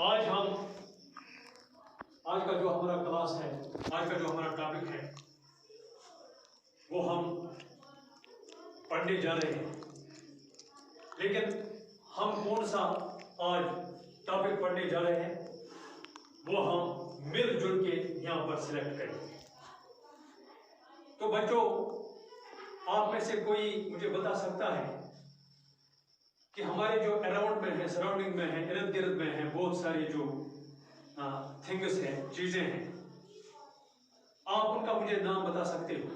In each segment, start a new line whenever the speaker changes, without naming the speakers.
आज का जो हमारा क्लास है, आज का जो हमारा टॉपिक है वो हम पढ़ने जा रहे हैं। लेकिन हम कौन सा आज टॉपिक पढ़ने जा रहे हैं वो हम मिलजुल के यहाँ पर सिलेक्ट करेंगे। तो बच्चों, आप में से कोई मुझे बता सकता है कि हमारे जो अराउंड में है, सराउंडिंग में है, इर्द गिर्द में है, बहुत सारी जो थिंग्स हैं, चीजें हैं, आप उनका मुझे नाम बता सकते हो?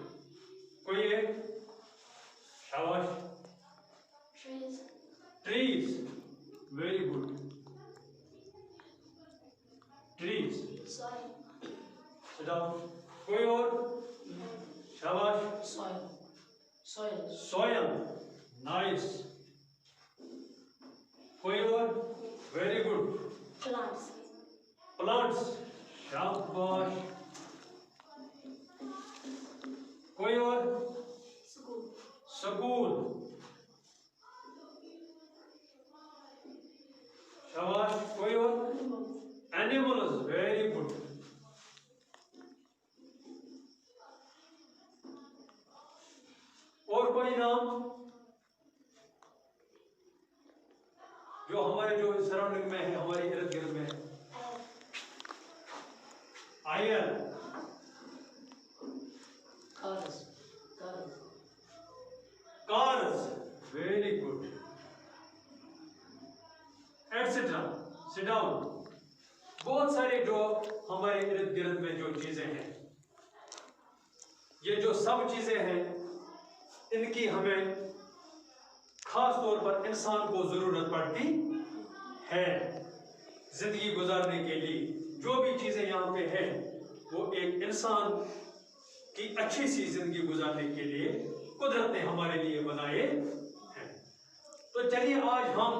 कोई एक? शाबाश। Trees, very good. ट्रीज। कोई और? शाबाश। Soil, nice. कोई और? Very good. प्लांट्स, शाबाश। कोई और? स्कूल, शाबाश। कोई और? Animals, very good. और कोई नाम जो हमारे जो सराउंडिंग में है, हमारे इर्द गिर्द में है? Air, cars, very good. Etcetera, sit down. बहुत सारे जो हमारे इर्द गिर्द में जो चीजें हैं, ये जो सब चीजें हैं, इनकी हमें खास तौर पर इंसान को जरूरत पड़ती है जिंदगी गुजारने के लिए। जो भी चीजें यहाँ पे हैं वो एक इंसान की अच्छी सी जिंदगी गुजारने के लिए कुदरत ने हमारे लिए बनाए हैं। तो चलिए, आज हम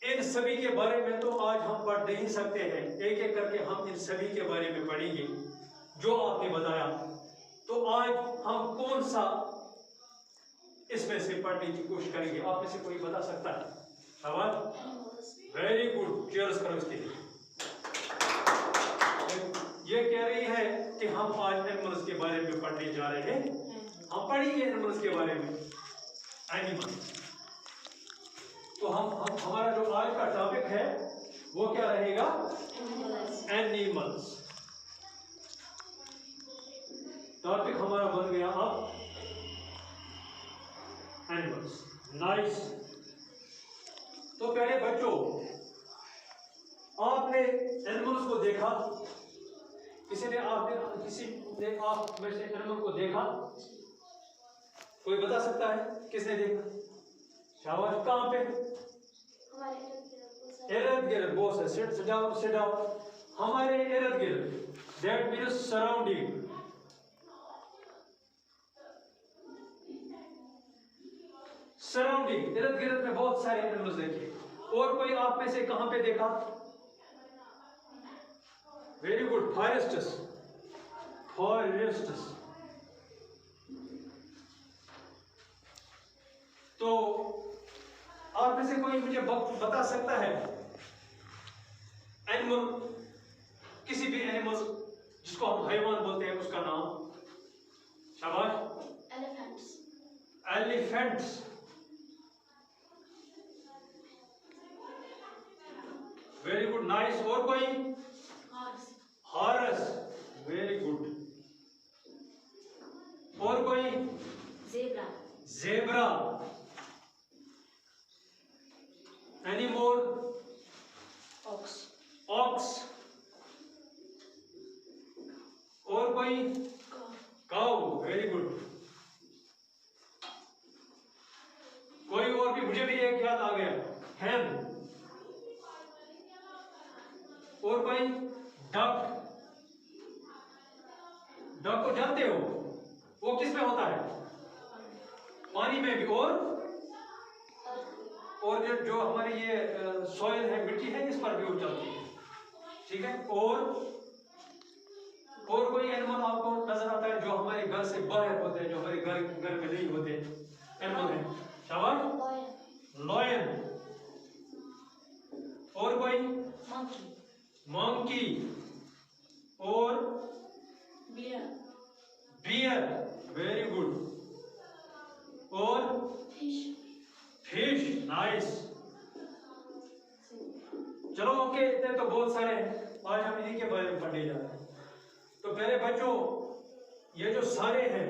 इन सभी के बारे में तो आज हम पढ़ नहीं सकते हैं, एक एक करके हम इन सभी के बारे में पढ़ेंगे जो आपने बताया। तो आज हम कौन सा इसमें से पढ़ने की कोशिश करेंगे? आप में से कोई बता सकता है? सवाल, वेरी गुड। चीयर्स करो इसके लिए। ये कह रही है कि हम आज एनिमल्स के बारे में पढ़ने जा रहे हैं। हम पढ़ेंगे एनिमल्स के बारे में, एनिमल्स। तो हमारा जो आज का टॉपिक है वो क्या रहेगा? एनिमल्स। टॉपिक हमारा बन गया अब एनिमल्स। नाइस। तो पहले बच्चों, आपने एनिमल्स को देखा? किसी ने आप में से एनिमल को देखा? कोई बता सकता है किसने देखा? शाबाश। कहाँ पे? इर्द गिर्द। बहुत है। Sit down. हमारे इर्द गिर्द, दैट मीन्स सराउंडिंग। सराउंडिंग, इर्द गिर्द में बहुत सारे एनिमल्स देखे। और कोई आप में से कहां पे देखा? Very good. फॉरेस्ट्स। तो आप में से कोई मुझे बता सकता है एनिमल, किसी भी एनिमल जिसको हम हैवान बोलते हैं, उसका नाम? शाबाश। एलिफेंट्स। Very good, nice. और कोई? हॉर्स। Very good. और कोई? ज़ेब्रा। Any more? ऑक्स। और कोई? काऊ। Very good. कोई और भी? मुझे भी एक याद आ गया, हैन। और कोई? डक। डक को जानते हो? वो किस में होता है? पानी में भी। और जो हमारी ये सॉइल है, मिट्टी है, इस पर भी वो चलती है। ठीक है। और कोई एनिमल आपको नजर आता है जो हमारे घर से बाहर होते हैं, जो हमारे घर में नहीं होते एनिमल है? शाबाश। लॉयन। और कोई?
monkey,
monkey. और?
bear,
bear, very good. और?
fish,
fish, nice. चलो ओके, इतने तो बहुत सारे हैं, आज हम इन्हीं के बारे में पढ़ने जा रहे हैं। तो पहले बच्चों, ये जो सारे हैं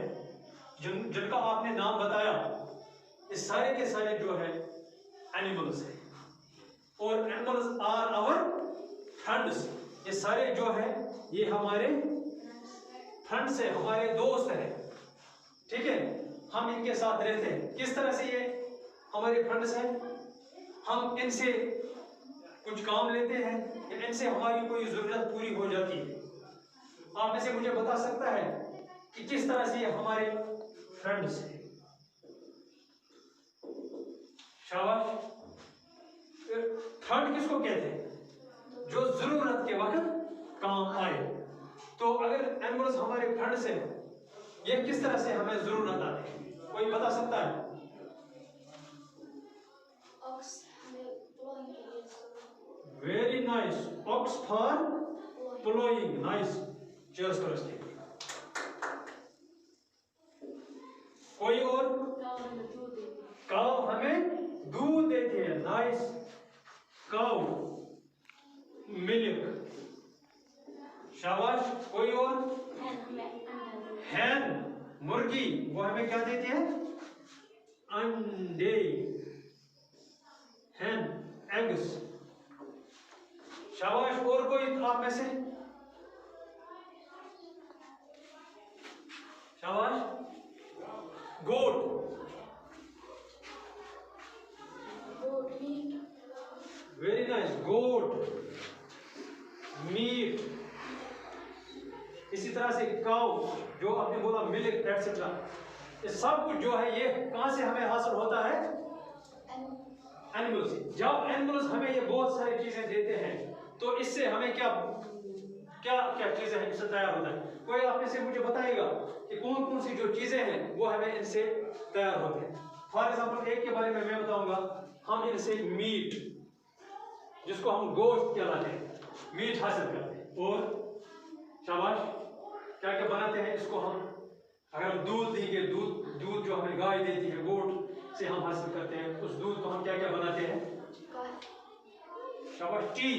जिनका आपने नाम बताया, ये सारे के सारे जो है एनिमल्स हैं, और एनिमल्स आर आवर फ्रेंड्स। ये सारे जो है ये हमारे फ्रेंड्स है, हमारे दोस्त हैं, ठीक है। हम इनके साथ रहते हैं। किस तरह से ये हमारे फ्रेंड्स हैं? हम इनसे कुछ काम लेते हैं, या इनसे हमारी कोई जरूरत पूरी हो जाती है। आप में से मुझे बता सकता है कि किस तरह से ये हमारे फ्रेंड्स हैं? शाबाश। फ्रेंड किसको कहते हैं? जो जरूरत के वक्त काम आए। तो अगर एनिमल्स हमारे फ्रेंड्स हैं, ये किस तरह से हमें जरूरत आती है? कोई बता सकता है?
ox, हमें plowing के लिए जरूरत
very nice. Ox for ploughing, nice. Cheers करो इसके लिए। कोई और?
cow हमें दूध देती है,
काऊ हमें दूध देती है, नाइस। काऊ, मिल्क, शाबाश। कोई और?
hen हमें अंडा देती है,
हैन, मुर्गी, वो हमें क्या देती है? अंडे, हैन, एग्स, शाबाश। और कोई आप में से? शाबाश। गोट,
goat meat,
वेरी नाइस। गोट, मीट। इसी तरह से काउ, जो आपने बोला, मिल्क, एटसेट्रा। ये सब कुछ जो है ये कहां से हमें हासिल होता है? एनिमल से। जब एनिमल्स हमें ये बहुत सारी चीजें देते हैं, तो इससे हमें क्या क्या क्या चीजें हैं, इससे तैयार होता है? कोई आप में से मुझे बताएगा कि कौन कौन सी जो चीजें हैं वो हमें इनसे तैयार होते हैं? फॉर एग्जाम्पल, एक के बारे में मैं बताऊंगा। हम इनसे मीट, जिसको हम गोश्त कहलाते हैं, मीट हासिल करते हैं। और शाबाश, क्या क्या बनाते हैं इसको हम? अगर हम दूध देंगे, दूध जो हमें गाय देती है, गोट से हम हासिल करते हैं, उस दूध को हम क्या क्या बनाते हैं? शाबाश, टी।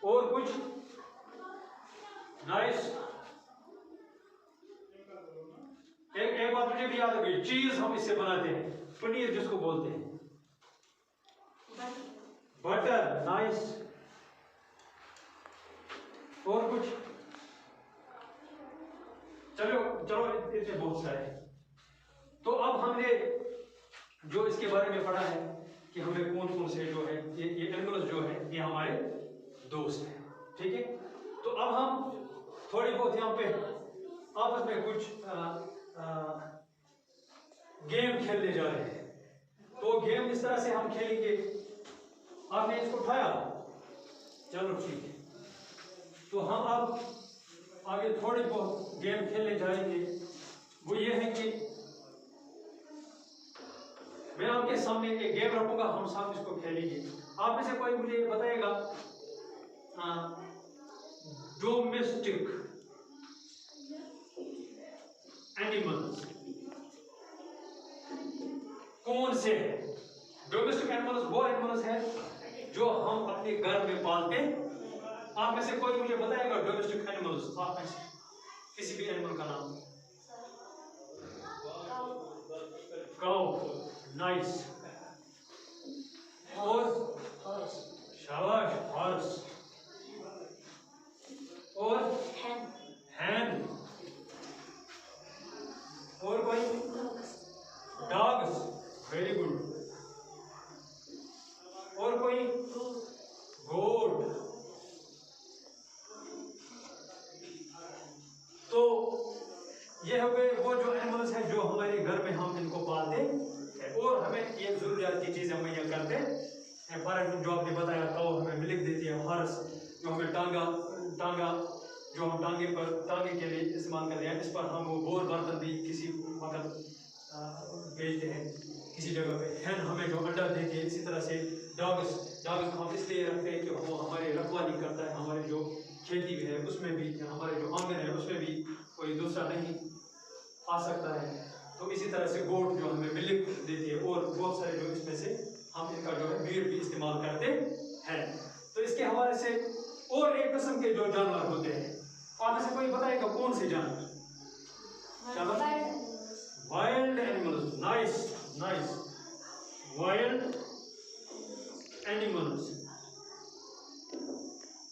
और कुछ? नाइस। एक बात मुझे भी याद आ गई, चीज हम इससे बनाते हैं, पनीर जिसको बोलते हैं, बटर, नाइस। और कुछ? चलो चलो, इतने बहुत सारे। तो अब हमने जो इसके बारे में पढ़ा है कि हमें कौन कौन से जो है ये एनिमल्स जो है ये हमारे दोस्त हैं, ठीक है। तो अब हम थोड़ी बहुत यहाँ पे आपस में कुछ गेम खेलने जा रहे हैं। तो गेम इस तरह से हम खेलेंगे। आपने इसको उठाया, चलो ठीक है। तो हम अब आगे थोड़ी बहुत गेम खेलने जाएंगे। वो ये है कि मैं आपके सामने एक गेम रखूंगा, हम साथ इसको खेलेंगे। आप में से कोई मुझे ये बताएगा डोमेस्टिक एनिमल्स कौन से हैं? डोमेस्टिक एनिमल्स वो एनिमल्स हैं जो हम अपने घर में पालते हैं। आप में से कोई मुझे बताएगा डोमेस्टिक एनिमल्स? आप में से किसी भी एनिमल का नाम? काऊ, नाइस। और? शाबाश, हॉर्स। और? हैन। और कोई? Dogs, very good. और कोई? गोट। तो ये हो गए वो जो एनिमल्स हैं जो हमारे घर में हम इनको पालते हैं और हमें ये जरूरियात की चीजें मुहैया करते हैं। फॉर एग्जाम्पल, जो आपने बताया, काऊ हमें मिल्क देती है, हॉर्स जो हमें टांगा जो हम टांगे के लिए इस्तेमाल करते हैं, इस पर हम वो बोर बर्तन भी किसी वक्त भेजते हैं किसी जगह पे। हैन हमें जो अंडा देती है, इसी तरह से डॉग्स को हम इसलिए रखते हैं कि वो हमारी रखवाली करता है, हमारे जो खेती है उसमें भी, हमारे जो आंगन है उसमें भी कोई दूसरा नहीं आ सकता है। तो इसी तरह से गोट जो हमें मिल्क देती है, और बहुत सारे जो इसमें से हम इनका जो है मीट भी इस्तेमाल करते हैं। तो इसके हवाले से और एक किस्म के जो जानवर होते हैं, आप में से कोई बताएगा कौन से जानवर? Wild animals, nice, wild animals.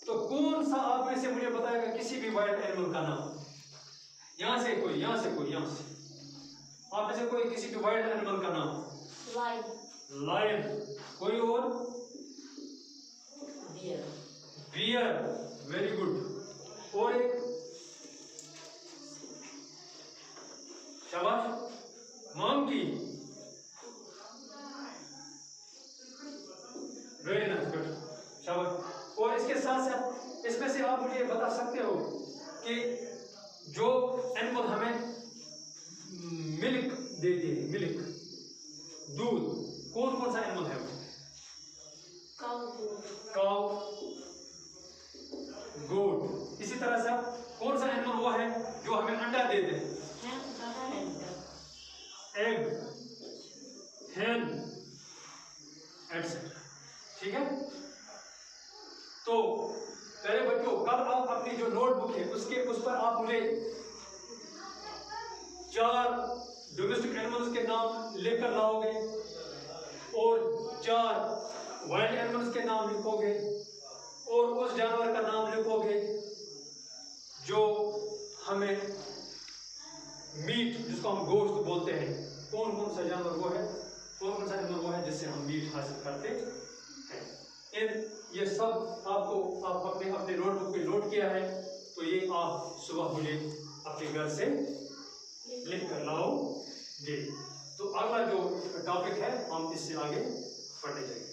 तो कौन सा आप में से मुझे बताएगा किसी भी वाइल्ड एनिमल का नाम? यहाँ से कोई, यहाँ से आप में से कोई किसी भी वाइल्ड एनिमल का नाम? लायन। कोई और? Bear, very good. और एक? शाबाश, मंकी, वेरी नाइस, गुड, शाबाश। और इसके साथ साथ इसमें से आप मुझे बता सकते हो कि जो एनिमल हमें मिल्क देती है, मिल्क, दूध, कौन कौन सा एनिमल है वो? काऊ, गोट। इसी तरह से कौन सा एनिमल वो है जो हमें अंडा देते हैं? Egg, hen, etcetera. ठीक है। तो प्यारे बच्चों, कल आप अपनी जो नोटबुक है उस पर आप मुझे 4 डोमेस्टिक एनिमल्स के नाम लेकर लाओगे और 4 वाइल्ड एनिमल्स के नाम लिखोगे और उस जानवर का नाम लिखोगे जो हमें मीट, जिसको हम गोश्त बोलते हैं, कौन कौन सा जानवर वो है, कौन कौन सा एनिमल वो है जिससे हम मीट हासिल करते हैं। ये सब आपको आप अपने नोटबुक पे नोट किया है, तो ये आप सुबह मुझे अपने घर से लिख कर लाओगे। तो अगला जो टॉपिक है हम इससे आगे बढ़ने जाएंगे।